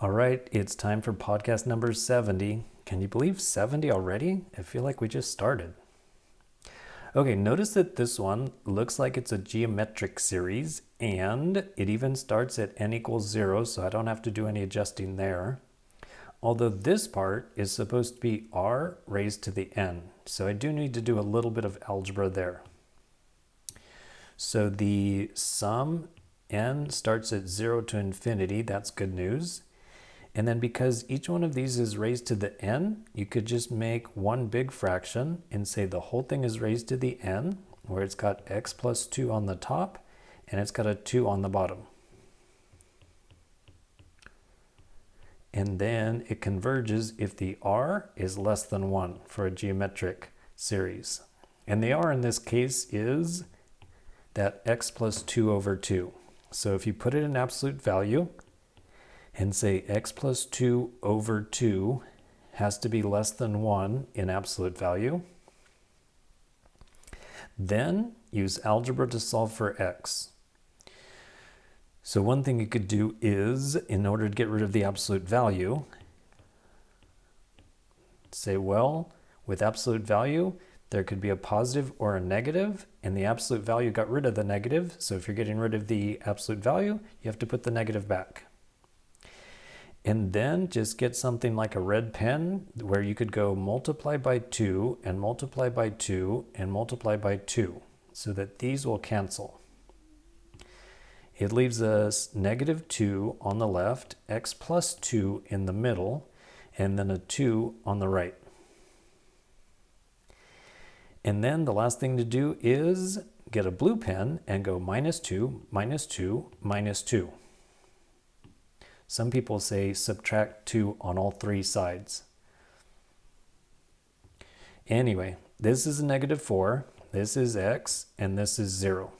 All right, it's time for podcast number 70. Can you believe 70 already? I feel like we just started. Okay, notice that this one looks like it's a geometric series and it even starts at n equals 0, so I don't have to do any adjusting there. Although this part is supposed to be r raised to the n, so I do need to do a little bit of algebra there. So the sum n starts at 0 to infinity, that's good news. And then because each one of these is raised to the n, you could just make one big fraction and say the whole thing is raised to the n, where it's got x plus 2 on the top, and it's got a 2 on the bottom. And then it converges if the r is less than 1 for a geometric series. And the r in this case is that x plus 2 over 2. So if you put it in absolute value, and say x plus 2 over 2 has to be less than 1 in absolute value. Then use algebra to solve for x. So one thing you could do is, in order to get rid of the absolute value, say, well, with absolute value, there could be a positive or a negative, and the absolute value got rid of the negative. So if you're getting rid of the absolute value, you have to put the negative back. And then just get something like a red pen where you could go multiply by 2 and multiply by 2 and multiply by 2 so that these will cancel. It leaves us negative 2 on the left, x plus 2 in the middle, and then a 2 on the right. And then the last thing to do is get a blue pen and go minus 2, minus 2, minus 2. Some people say subtract 2 on all three sides. Anyway, this is a negative 4, this is x, and this is 0.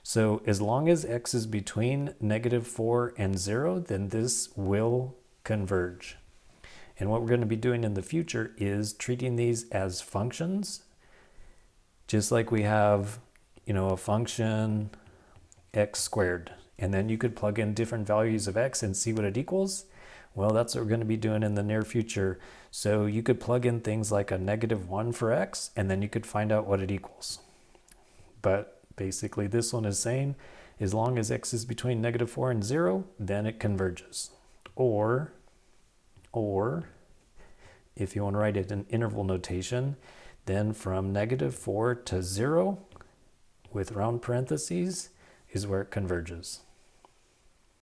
So as long as x is between negative 4 and 0, then this will converge. And what we're going to be doing in the future is treating these as functions, just like we have, a function x squared. And then you could plug in different values of x and see what it equals. Well, that's what we're going to be doing in the near future. So you could plug in things like a negative 1 for x, and then you could find out what it equals. But basically this one is saying, as long as x is between negative 4 and 0, then it converges. Or if you want to write it in interval notation, then from negative 4 to 0 with round parentheses is where it converges.